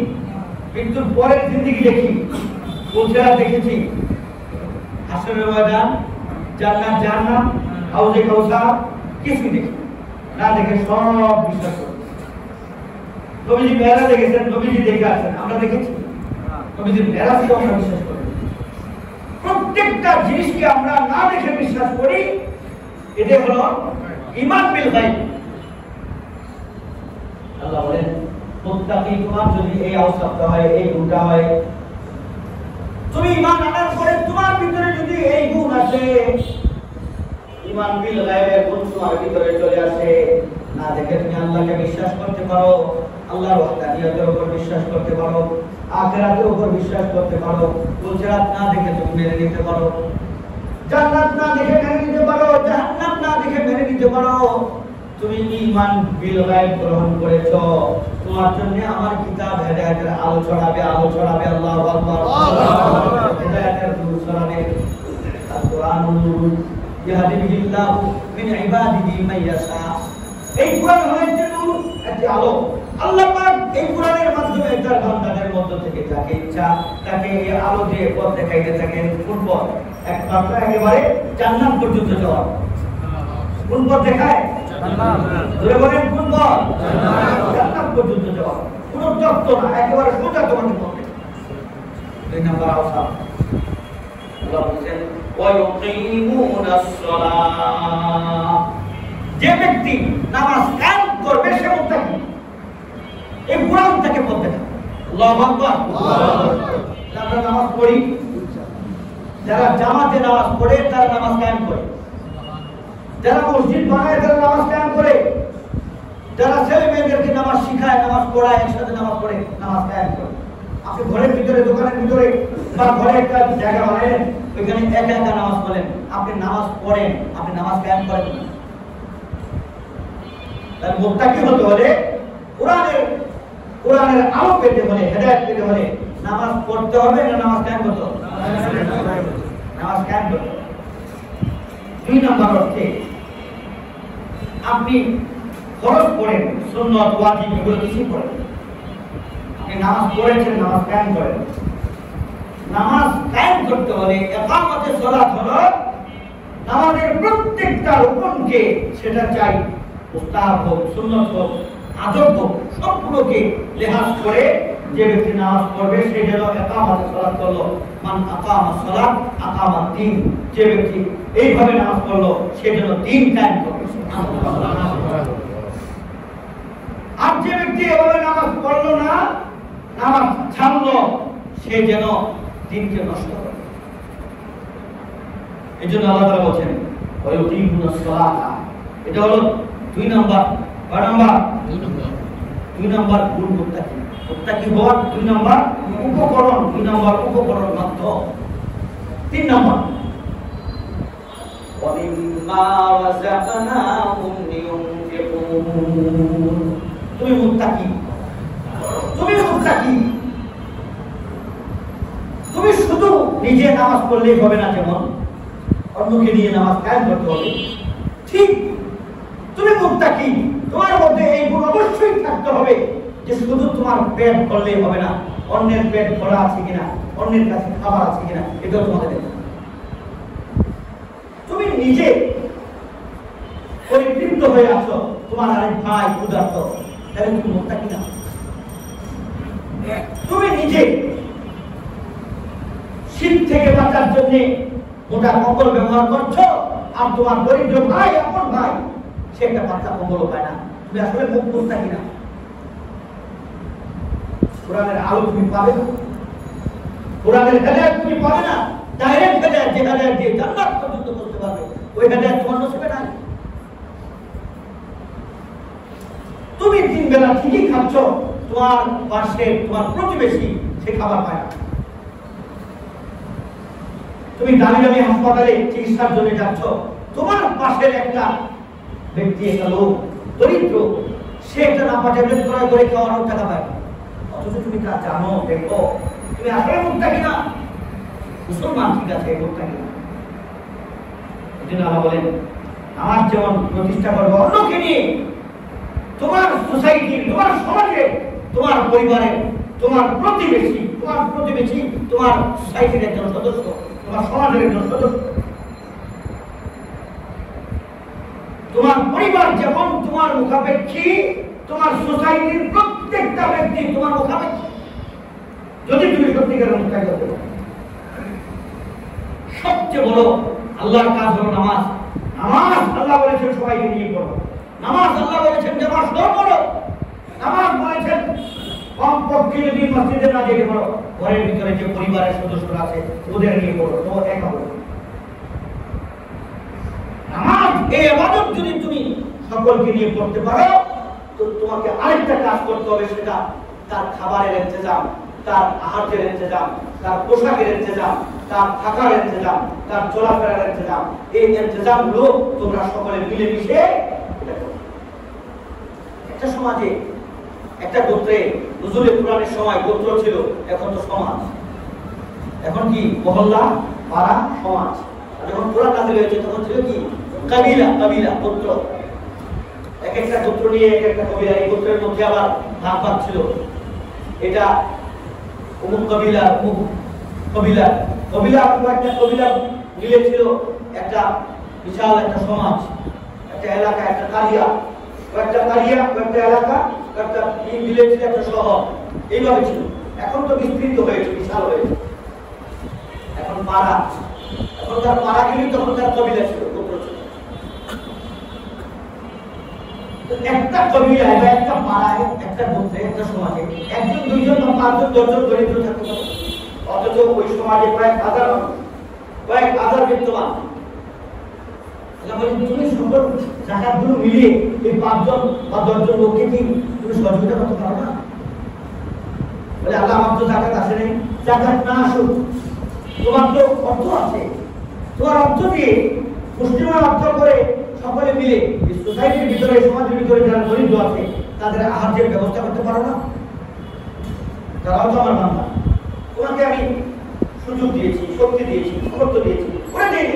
মৃত্যুর পরের জিন্দেগি দেখি পৌঁছারা দেখেছি হাসরের ময়দান জান্নাত জাহান্নাম হাউজে কাউসার কিছু দেখি না দেখে সব বিশ্বাস করি নবীজি মেরাজ দেখেছেন নবীজি দেখে আছেন আমরা দেখেছি নবীজির মেরাজকে আমরা বিশ্বাস করি প্রত্যেকটা জিনিসকে আমরা না দেখে বিশ্বাস করি এটা হলো ঈমান বিল গায়ব আল্লাহ বলেন মুত্তাকি তোমার যদি এই অবস্থা হয় এই গুণটা হয় তুমি ঈমান আনার পরে তোমার ভিতরে যদি এই গুণ আসে ঈমান বিল গায়বের গুণ তোমার ভিতরে চলে আসে না দেখে তুমি আল্লাহকে বিশ্বাস করতে পারো আল্লাহর ওয়াহদানিয়তের উপর বিশ্বাস করতে পারো আখিরাতের উপর বিশ্বাস করতে পারো পুরস্কার না দেখে তুমি মেনে নিতে পারো জান্নাত না দেখে মেনে নিতে পারো জাহান্নাম না দেখে মেনে নিতে পারো তুমি ঈমান বিল গায়ব গ্রহণ করেছো তোমার জন্য আমার কিতাব হেদায়েতের আলো ছড়াবে আল্লাহু আকবার হেদায়েতের নূর ছড়াবে আল কোরআনুল নূর ইয়াহদি বিল্লাহু মিন ইবাদিহি মাইয়াশা এই কোরআন হলো একটি নূর একটি আলো আল্লাহ পাক এই কোরআনের মাধ্যমে তার বান্দাদের মধ্য থেকে যাকে ইচ্ছা তাকে এই আলো দিয়ে পথ দেখাইতে থাকেন কোন পথ একমাত্র একেবারে জান্নাত পর্যন্ত যাওয়া কোন পথ দেখায় জান্নাত ধরে বলেন কোন পথ জান্নাত পর্যন্ত যাওয়া কোন তত্ত্ব না একেবারে সোজা তোমাকে পথে দুই নাম্বার আওসাফ আল্লাহ বলেন ওয়া ইউকিমুনাস সালাহ যে ব্যক্তি নামাজ কায়েম করবে সে মুত্তাকি এই কোরআন থেকে পথ দেখায় আল্লাহু আকবার আমরা নামাজ পড়ি যারা জামাতে নামাজ পড়ে তারা নামাজ কায়েম করে যারা মসজিদ বানায় তারা নামাজ কায়েম করে যারা ছেলে মেয়েদেরকে নামাজ শিখায় নামাজ পড়ায় একসাথে নামাজ পড়ে নামাজ কায়েম করে আপনি ঘরের ভিতরে দোকানের ভিতরে বা ঘরে একটা জায়গা বানালেন ওইখানে একা একা নামাজ পড়েন আপনি নামাজ পড়েন আপনি নামাজ কায়েম করেন না তার মুত্তাকি হতে হলে কোরআনের আলো পেতে হলে হেদায়েত পেতে হলে নামাজ পড়তে হবে না নামাজ কায়েম করতে হবে নামাজ কায়েম করতে হবে দুই নম্বর অর্থে আপনি ফরজ পড়েন সুন্নাত ওয়াজিব এগুলো কিছু পড়েন আপনি নামাজ পড়েছেন নামাজ কায়েম করেন নামাজ কায়েম করতে হলে ইকামতে সালাত হলো নামাজের প্রত্যেকটা রুকনকে সেটা চাই মুস্তাহাব হোক সুন্নাত হোক আদব সবগুলোকে লেহাজ করে যে ব্যক্তি নামাজ পড়বে সে যেন ইকামাত সালাত করলো, মান আকামা সালাত আকামা দ্বীন, যে ব্যক্তি এইভাবে নামাজ পড়লো সে যেন দ্বীন কায়েম করবে। আর যে ব্যক্তি এভাবে নামাজ পড়লো না, নামাজ ছাড়লো, সে যেন দ্বীনকে নষ্ট করে। এই জন্য আল্লাহ তাআলা বলেন ওয়ায়ুকিমুনাস সালাতা, এটা হলো 2 নাম্বার। কয় নাম্বার? 2 নাম্বার গুণ মুত্তাকি। মুত্তাকি হওয়ার 2 নাম্বার উপকরণ, 2 নাম্বার উপকরণ মাত্র। 3 নাম্বার ওয়া মিম্মা রাযাকনাহুম ইউনফিকুন। তুমি মুত্তাকি, তুমি মুত্তাকি। তুমি শুধু নিজে নামাজ পড়লেই হবে না, যেমন অন্যকে নিয়ে নামাজ কায়েম করতে হবে, ঠিক তুমি মুত্তাকি। তোমার মধ্যে এই গুণ অবশ্যই থাকতে হবে যে শুধু তোমার পেট ভরলেই হবে না, অন্যের পেট ভরা আছে কিনা, অন্যের কাছে খাবার আছে কিনা এটাও তোমাকে দেখতে হবে। তুমি নিজে পরিতৃপ্ত হয়ে আছো, তোমার আরেক ভাই ক্ষুধার্ত, তাহলে তুমি মুত্তাকি না। তুমি নিজে শীত থেকে বাঁচার জন্য মোটা কম্বল ব্যবহার করছো, আর তোমার দরিদ্র ভাই, আপন ভাই, সে একটা পাতলা কম্বল পায় না, তুমি আসলে মুত্তাকি না। কোরআনের আলো তুমি পাবে না, কোরআনের হেদায়েত তুমি পাবে না। ডাইরেক্ট হেদায়েত, যে হেদায়েত দিয়ে জান্নাত পর্যন্ত করতে পারবে, ওই হেদায়েত তোমার নসিবে নাই। তুমি 3 বেলা ঠিকই খাচ্ছ, তোমার পাশে তোমার প্রতিবেশী সে খাবার পায় না। তুমি দামি দামি হাসপাতালে চিকিৎসার জন্য যাচ্ছ, তোমার পাশের একটা ব্যক্তি, একটা লোক দরিদ্র, সে একটা নাপা ট্যাবলেট ক্রয় করে খাওয়ানোর টাকা পায়, অথচ তুমি তা জানো, দেখো, তুমি আসলে মুত্তাকি না। মুসলমান ঠিক আছে, মুত্তাকি না। এজন্য আল্লাহ বলেন নামাজ যেমন প্রতিষ্ঠা করবে অন্যকে নিয়ে, তোমার সোসাইটি, তোমার সমাজে, তোমার পরিবারে, তোমার প্রতিবেশী, তোমার সোসাইটির একজন সদস্য, তোমার সমাজের একজন সদস্য। তোমার পরিবার যেমন তোমার মুখাপেক্ষী, তোমার সোসাইটির প্রত্যেকটা ব্যক্তি তোমার মুখাপেক্ষী। যদি তুমি সত্যিকারের মুত্তাকি হতে পারো, সবচেয়ে বড় আল্লাহর কাজ হলো নামাজ। নামাজ আল্লাহ বলেছেন সবাইকে নিয়ে পড়ো, নামাজ আল্লাহ বলেছেন যে নামাজ পড়ো, নামাজ বলেছেন কমপক্ষে যদি মসজিদে না যেতে পারো, ঘরের ভিতরে যে পরিবারের সদস্যরা আছে ওদের নিয়ে পড়ো, তো একা পড়ো। নামাজ এই ইবাদত যদি তুমি সকলকে নিয়ে পড়তে পারো, তো তোমাকে আরেকটা কাজ করতে হবে, সেটা তার খাবারের ইন্তজাম, তার আহারের ইন্তজাম, তার পোশাকের ইন্তজাম, তার থাকার ইন্তজাম, তার চলাফেরার ইন্তজাম। এই ইন্তজামগুলো তোমরা সকলে মিলেমিশে একটা সমাজে, একটা গোত্রে, নুজুলে কুরআনের সময় গোত্র ছিল, এখন তো সমাজ, এখন কি মহল্লা, পাড়া, সমাজ। যখন কোরআন নাযিল হয়েছে তখন ছিল কি কবিলা, কবিলা, গোত্র। এক একটা গোত্র নিয়ে এক একটা কবিলা, এই গোত্রের মধ্যে আবার ভাগ ভাগ ছিল, এটা অমুক কবিলা, অমুক কবিলা, কবিলা একটা কবিলা মিলে ছিল একটা বিশাল একটা সমাজ, একটা এলাকা, একটা কারিয়া, একটা কারিয়া, একটা এলাকা, একটা মিলে ছিল একটা শহর, এইভাবে ছিল। এখন তো বিস্তৃত হয়েছে, বিশাল হয়েছে, এখন পাড়া। এখন তার পাড়া গেলে তখন তার কবিলা ছিল, গোত্র ছিল। একটা কবিলায় বা একটা পাড়ায়, একটা গোত্রে, একটা সমাজে 1 জন 2 জন বা 5 জন 10 জন দরিদ্র থাকতে পারে, অথচ ওই সমাজে কয়েক হাজার বিদ্যমান। তুমি সকল জাকাতগুলো মিলিয়ে এই 5 জন বা 10 জন লোককে কি তুমি সহযোগিতা করতে পারো না? বলে আল্লাহ, আমার তো জাকাত আসে নাই। জাকাত না আসুক, তোমার তো অর্থ আছে, তোমার অর্থ দিয়ে মুসলিমরা অর্থ করে সকলে মিলে সোসাইটির ভিতরে, সমাজের ভিতরে যারা দরিদ্র আছে তাদের আহারের ব্যবস্থা করতে পারো না? তারাও তো আমার বান্দা, তোমাকে আমি সুযোগ দিয়েছি, শক্তি দিয়েছি, সামর্থ্য দিয়েছি, করে দিই।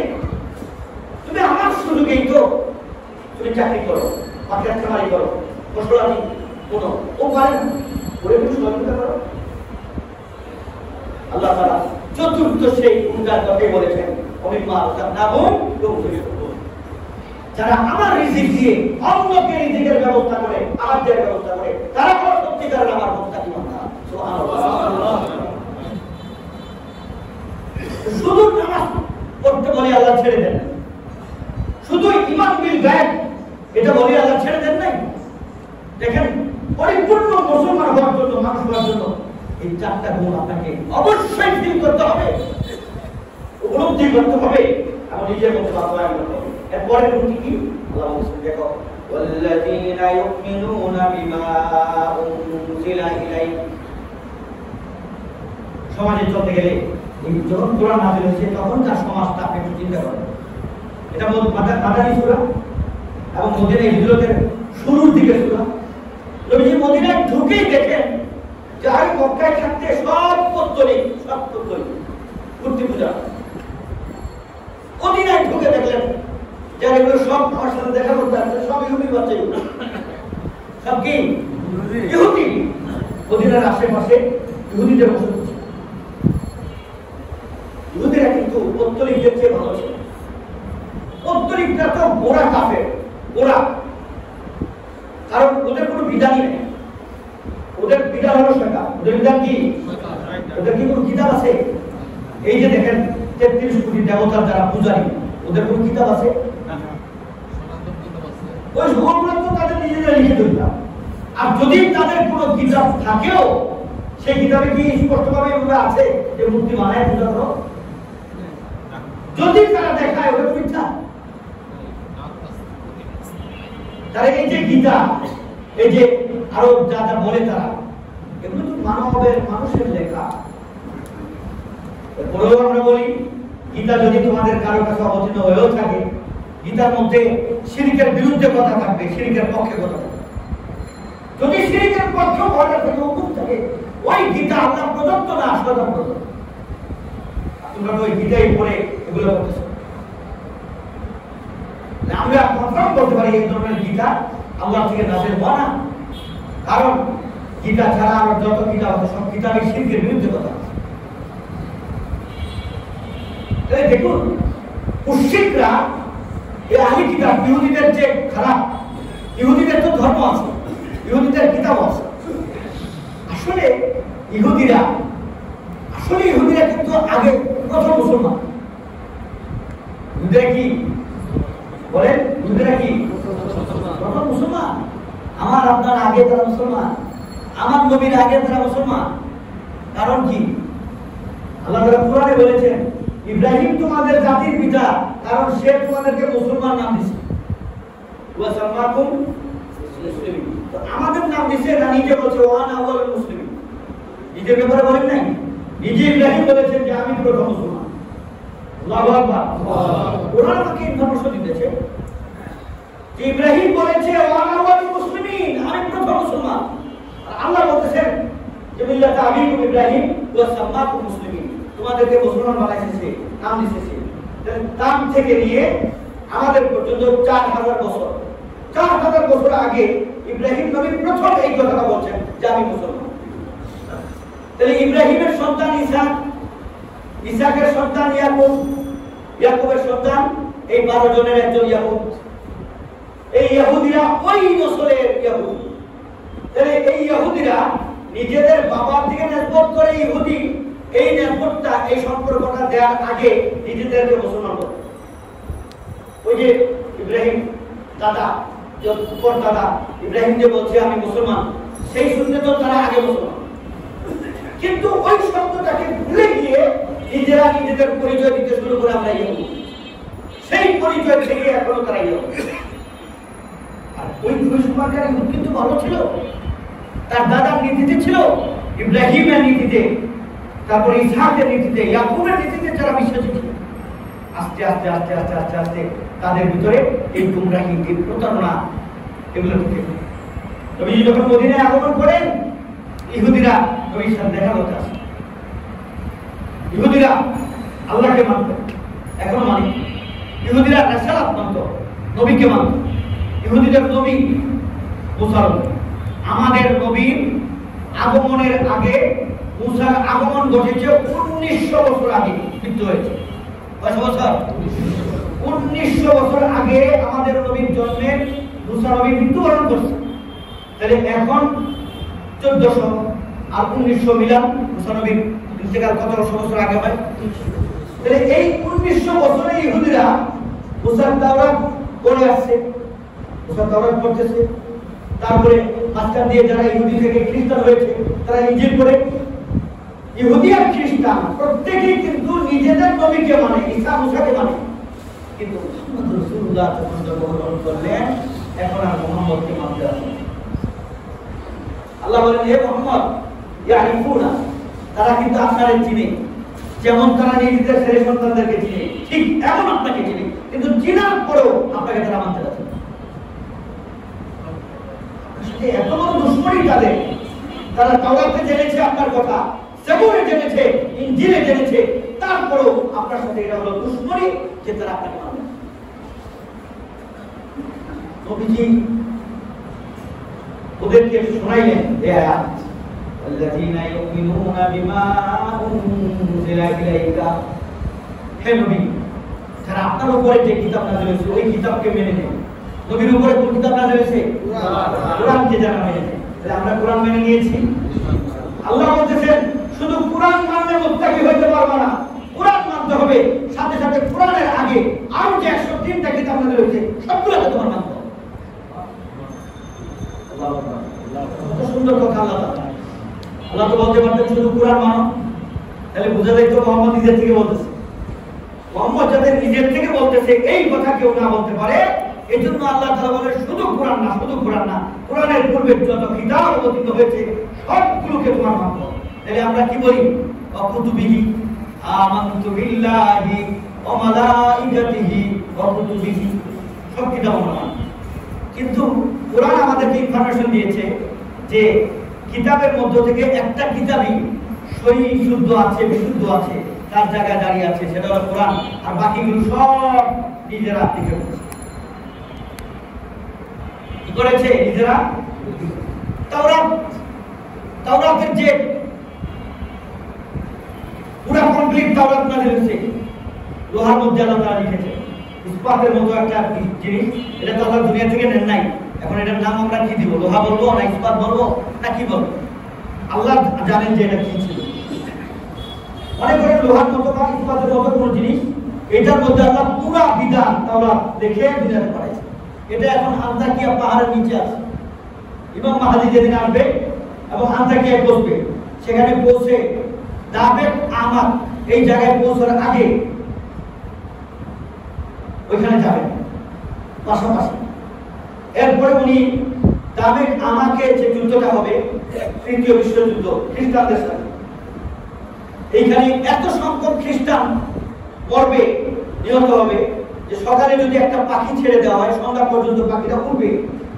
তুমি আমার সুযোগেই তো তুমি চাকরি করো, পাখির খামারি করো, ফসলাদি কোনো ও পারে না, করে তুমি সহযোগিতা করো। আল্লাহ তাআলা চতুর্থ সেই গুণগান কথাই বলেছেন, অমিম্মা রাযাকনাহুম ইউনফিকুন। যারা আমার রিজিক দিয়ে অন্যকে রিজিকের ব্যবস্থা করে, আমার দেওয়ার ব্যবস্থা করে, তারা হলো সত্যিকারের আমার মুত্তাকি বান্দা। সুবহানাল্লাহ। শুধু নামাজ পড়তে বলে আল্লাহ ছেড়ে দেন, শুধু ঈমান বিল গায়ব এটা বলে আল্লাহ ছেড়ে দেন নাই। দেখেন পরিপূর্ণ মুসলমান হওয়ার জন্য, মানুষ হওয়ার জন্য এই চারটা গুণ আপনাকে অবশ্যই ফিল করতে হবে, উপলব্ধি করতে হবে এবং নিজের মধ্যে বাস্তবায়ন করতে হবে। এরপরের গুণটি কি? আল্লাহ বলছেন, দেখো ওয়াল্লাযীনা ইউমিনুনা বিমা উনজিলা ইলাইক। সমাজে চলতে গেলে যখন কোরআন নাযিল হয়েছে তখন তার সমাজটা আপনি একটু চিন্তা করেন। এটা মাদানী সূরা এবং মদিনায় হিজরতের শুরুর দিকে সূরা। নবীজি মদিনায় ঢুকেই দেখেন যে আগে মক্কায় থাকতে সব পৌত্তলিক মূর্তি পূজা। মদিনায় ঢুকে দেখলেন যারা এগুলো সব আমার সাথে দেখা করতে আসছে সব ইহুদি বাচ্চা, সব কি ইহুদি। মদিনার আশেপাশে ইহুদিদের বসবাস ছিল। ইহুদিরা কিন্তু পৌত্তলিকদের চেয়ে ভালো ছিল। পৌত্তলিকরা তো গোড়া কাফের, গোড়া, কারণ ওদের কোনো বিধানই নেই। ওদের বিধান হলো শয়তান। ওদের বিধান কি? ওদের কি কোনো কিতাব আছে? এই যে দেখেন 33 কোটি দেবতার যারা পূজারী, ওদের কোনো কিতাব আছে? ওই সবগুলো তো তাদের নিজেরা লিখে দিতাম। আর যদি তাদের কোনো কিতাব থাকেও সেই কিতাবে কি স্পষ্টভাবে এগুলো আছে যে মূর্তি বানায় পূজা করো? যদি তারা দেখায় ওটা মিথ্যা। তারা এই যে গীতা, এই যে আরো যা যা বলে তারা, এগুলো তো মানুষের লেখা। এরপরেও আমরা বলি গীতা যদি তোমাদের কারো কাছে অবতীর্ণ হয়েও থাকে, গীতার মধ্যে শিরকের বিরুদ্ধে কথা থাকবে, শিরকের পক্ষে কথা থাকবে। যদি শিরকের পক্ষে কথা থেকে হুকুম থাকে, ওই গীতা আল্লাহ প্রদত্ত না শয়তান প্রদত্ত। তোমরা ওই গীতাই পড়ে এগুলো করতেছ। আমরা কনফার্ম করতে পারি এই ধরনের গীতা আল্লাহ থেকে নাযিল হওয়া না, কারণ গীতা ছাড়া আর যত কিতাব আছে সব কিতাবে শিরকের বিরুদ্ধে কথা আছে। তাই দেখুন মুশরিকরা এই আহলি কিতাব, ইহুদিদের যে খারাপ, ইহুদিদের তো ধর্ম আছে, ইহুদিদের কিতাব আছে। আসলে ইহুদিরা কিন্তু আগে প্রথম মুসলমান। ইহুদিরা কি বলেন? ইহুদিরা কি প্রথম মুসলমান? আমার আপনার আগে তারা মুসলমান, আমার নবীর আগে তারা মুসলমান। কারণ কি? আল্লাহ তাআলা কোরআনে বলেছেন ইব্রাহিম তোমাদের জাতির পিতা, কারণ সে তোমাদেরকে মুসলমান নাম দিয়েছে। ওয়া সাম্মাকুম মুসলিমিন। তো আমাদের নাম দিয়েছে না, নিজে বলছে ওয়ানা আউয়ালুল মুসলিমিন। নিজের ব্যাপারে বলেন নাই, নিজে ইব্রাহিম বলেছেন যে আমি প্রথম মুসলমান। আল্লাহু আকবার। কোরআন আমাকে ইনফরমেশন দিতেছে যে ইব্রাহিম বলেছে ওয়ানা আউয়ালুল মুসলিমিন, আমি প্রথম মুসলমান। আর আল্লাহ বলতেছেন যে মিল্লাত আবিকুম ইব্রাহিম ওয়া সাম্মাকুম মুসলিমিন, তোমাদেরকে মুসলমান বানাইছে, নাম দিয়েছে। নাম থেকে নিয়ে আমাদের পর্যন্ত 4000 বছর, 4000 বছর আগে ইব্রাহিম নবী প্রথম এই কথাটা বলছেন যে আমি মুসলমান। তাহলে ইব্রাহিমের সন্তান ইসহাক, ইসহাকের সন্তান ইয়াকুব, ইয়াকুবের সন্তান এই 12 জনের একজন ইয়াকুব। এই ইহুদিরা ওই নসলের ইহুদি। তাহলে এই ইহুদিরা নিজেদের বাবার দিকে নিসবত করে ইহুদি, এই নিসবতটা, এই সম্পর্কটা দেওয়ার আগে নিজেদেরকে মুসলমান করে। ওই যে ইব্রাহিম দাদা, উপর দাদা ইব্রাহিম যে বলছে আমি মুসলমান, সেই শুনতে তো তারা আগে মুসলমান। কিন্তু ওই শব্দটাকে ভুলে গিয়ে নিজেরা নিজেদের পরিচয় দিতে শুরু করে আমরা ইহুদি। সেই পরিচয় থেকে এখনো তারা ইহুদি। আর ওই সময়কার ইহুদি কিন্তু ভালো ছিল, তার দাদার নীতিতে ছিল, ইব্রাহিমের নীতিতে, তারপরে ইসহাকের নীতিতে, ইয়াকুবের নীতিতে যারা বিশ্বাসী ছিল। আস্তে আস্তে আস্তে আস্তে আস্তে আস্তে তাদের ভিতরে এই গুমরাহি, এই প্রতারণা এগুলো ঢুকে। নবী যখন মদিনায় আগমন করেন, ইহুদিরা নবীর সাথে দেখা করতে আসে। ইহুদিরা আল্লাহকে মানত, এখনো মানে। ইহুদিরা রাসূলাত মানত, নবীকে মানত। ইহুদিদের নবী মুসা। আমাদের নবীর আগমনের আগে মুসার আগমন ঘটেছে 1900 বছর আগে, মৃত্যু হয়েছে। কত বছর? 1900 বছর আগে আমাদের নবীর জন্মে মুসা নবী মৃত্যুবরণ করছে। তাহলে এখন 1400 আর 1900 মিলান মুসানবীর ইন্তেকাল কত বছর আগে হয়। তাহলে এই 1900 বছরে ইহুদিরা মুসার তাওরাত পড়ে আসছে, মুসার তাওরাত পড়তেছে। তারপরে মাঝখান দিয়ে যারা ইহুদি থেকে খ্রিস্টান হয়েছে তারা ইনজিল পড়ে। ইহুদি আর খ্রিস্টান প্রত্যেকেই কিন্তু নিজেদের নবীকে মানে, ঈসা মুসাকে মানে, কিন্তু মুহাম্মদ রাসূলুল্লাহ যখন গ্রহণ করলেন এখন আর মুহাম্মদকে মানতে হবে। আল্লাহ বলেন, হে মুহাম্মদ ইয়ারিফুনা, তারা কিন্তু আপনারে চিনে, যেমন তারা নিজেদের ছেলে সন্তানদেরকে চিনে ঠিক এমন আপনাকে চিনে, কিন্তু চিনার পরেও আপনাকে তারা মানতে রাজি না। আসলে এত বড় দুশমনী তাদের, তারা তাওরাতে জেনেছে আপনার কথা, জবুরে জেনেছে, ইনজিলে জেনেছে, তারপরেও আপনার সাথে এটা হলো দুশমনী যে তারা আপনাকে মানে না। নবীজি ওদেরকে শোনাইলেন এই আয়াত, الذين يؤمنون بما أنزل إليك, হে নবী, যারা আপনার উপরে যে কিতাব নাযিল হয়েছে ওই কিতাবকে মেনে নেন। নবীর উপরে কোন কিতাব নাযিল হয়েছে? কোরআনকে যারা মেনে নেয়। তাহলে আমরা কোরআন মেনে নিয়েছি। আল্লাহ বলতেছেন শুধু কোরআন মানলে মুত্তাকি হইতে পারবে না, কোরআন মানতে হবে, সাথে সাথে কোরআনের আগে আরো যে 103টা কিতাব নাযিল হয়েছে সবগুলোকে তোমার মানতে হবে। আল্লাহু আকবার, কত সুন্দর কথা আল্লাহ তাআলা। আল্লাহ তো বলতে পারতেন শুধু কোরআন মানো, তাহলে বোঝা যায় তো মুহাম্মদ নিজের থেকে বলতেছে। মুহাম্মদ যাদের নিজের থেকে বলতেছে এই কথা কেউ না বলতে পারে, এজন্য আল্লাহ তাআলা বলে শুধু কোরআন না, শুধু কোরআন না, কোরআনের পূর্বে যত কিতাব অবতীর্ণ হয়েছে সবগুলোকে তোমার মানতে হবে। তাহলে আমরা কি বলি? কুতুবিহি আমানতু বিল্লাহি ওয়া মালাইকাতিহি ওয়া কুতুবিহি, সব কিতাব আমরা মানি। কিন্তু কোরআন আমাদেরকে ইনফরমেশন দিয়েছে যে কিতাবের মধ্য থেকে একটা কিতাবই সহি শুদ্ধ আছে, বিশুদ্ধ আছে, তার জায়গায় দাঁড়িয়ে আছে, সেটা হলো কোরআন। আর বাকিগুলো সব নিজেরা লিখে কি করেছে? নিজেরা। তাওরাতের যে পুরো কমপ্লিট তাওরাত নাযিল হয়েছে লোহার মধ্যে আল্লাহ তাআলা লিখেছে, ইস্পাতের মতো একটা জিনিস, এটা তো আল্লাহ দুনিয়া থেকে নেন নাই। এখন এটার নাম আমরা কি দিব? লোহা বলবো না ইস্পাত বলবো না কি বলবো? আল্লাহ জানেন যে এটা কি ছিল। মনে করেন লোহার মতো বা ইস্পাতের মতো কোনো জিনিস, এটার মধ্যে আল্লাহ পুরো বিধান তাওরাত লিখে দুনিয়াতে পাঠাইছে। এটা এখন আন্তাকিয়া পাহাড়ের নিচে আছে। ইমাম মাহদী যেদিন আসবে এবং আন্তাকিয়ায় বসবে, সেখানে পৌঁছে দাবেক আমাদ এই জায়গায় পৌঁছার আগে ওইখানে যাবেন পাশাপাশি। এরপরে উনি দাবেক আমাকে যে যুদ্ধটা হবে, তৃতীয় বিশ্বযুদ্ধ খ্রিস্টানদের সাথে, এইখানে এত সংখ্যক খ্রিস্টান মরবে, নিহত হবে যে সকালে যদি একটা পাখি ছেড়ে দেওয়া হয় সন্ধ্যা পর্যন্ত পাখিটা উঠবে,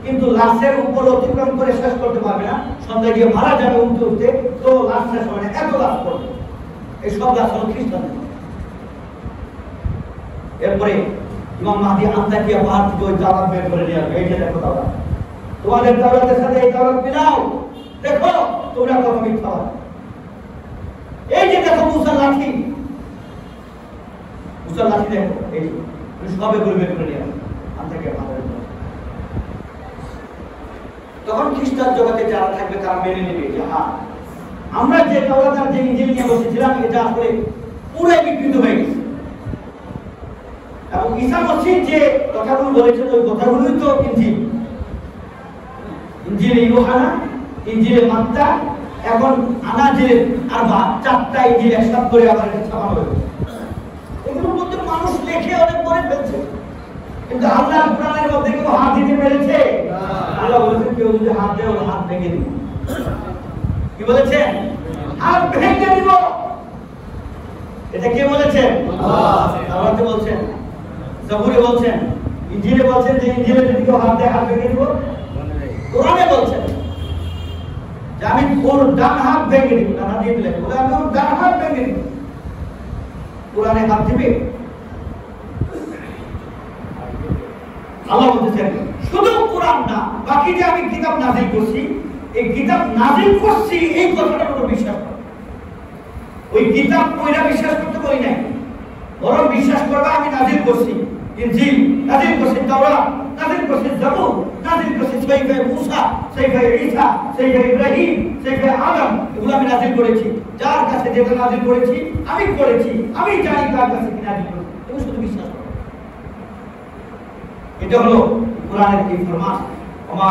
কিন্তু লাশের উপর অতিক্রম করে শেষ করতে পারবে না, সন্ধ্যা গিয়ে মারা যাবে উঠতে উঠতে, তো লাশ শেষ হবে না, এত লাশ পড়বে। এই সব লাশ হলো খ্রিস্টানদের। এরপরে ইমাম মাহদী আন্তাকিয়া পাহাড় থেকে ওই তাওরাত বের করে নিয়ে আসবে। এই যে দেখো তাওরাত, তোমাদের তাওরাতের সাথে এই তাওরাত মিলাও, দেখো তোমরা কত মিথ্যাবাদী। এই যে দেখো মুসার লাঠি, মুসার লাঠি দেখো, এই সবে বের করে নিয়ে আসবে আন্তাকিয়া পাহাড়ের। তখন খ্রিস্টান জগতে যারা থাকবে তারা মেনে নেবে যে হ্যাঁ, আমরা যে তাওরাত আর যে ইনজিল নিয়ে বসেছিলাম এটা আসলে পুরো বিকৃত হয়ে গেছে। এবং ঈসা মসিহ যে কথাগুলো বলেছেন ওই কথাগুলোই তো ইনজিল, ইনজিলে ইউহানা, ইনজিলে মাত্তা, এখন আনাজিল আর 4টা ইনজিল একসাথে করে আবার এটা ছাপানো হয়েছে। এগুলোর মধ্যে মানুষ লেখে অনেক পরে ফেলছে, কিন্তু আল্লাহর কোরআনের মধ্যে কেউ হাত দিতে পেরেছে? আল্লাহ বলেছেন কেউ যদি হাত দেয় ওর হাত ভেঙে দিব। কি বলেছেন? হাত ভেঙে দিব। এটা কে বলেছেন? আল্লাহ বলছেন, জবুরে বলছেন, ইনজিলে বলছেন যে ইনজিলে যদি কেউ হাত দেয় হাত ভেঙে দিব। কোরআনে বলছেন যে আমি ওর ডান হাত ভেঙে দিব, ডান হাত দিয়ে দিলেন বলে আমি ওর ডান হাত ভেঙে দিব। কোরআনে হাত দিবে? আল্লাহ বলতেছেন শুধু কোরআন না, বাকি যে আমি কিতাব নাযিল করছি, এই কিতাব নাযিল করছি এই কথাটা কোনো বিশ্বাস করে। ওই কিতাব কইরা বিশ্বাস করতে বলি নাই, বরং বিশ্বাস করবে আমি নাযিল করছি ইনজিল, নাযিল করছি তাওরাত, নাযিল করছে জাবুর, নাজিল করছে সহিফে মুসা, সহিফে ঈসা, সহিফে ইব্রাহিম, সহিফে আদম, এগুলো আমি নাজিল করেছি। যার কাছে যেটা নাজিল করেছি আমি করেছি, আমি জানি কার কাছে কি নাজিল করেছি, তুমি শুধু বিশ্বাস করো। এটা হলো কোরআনের কি ফরমান। ওমা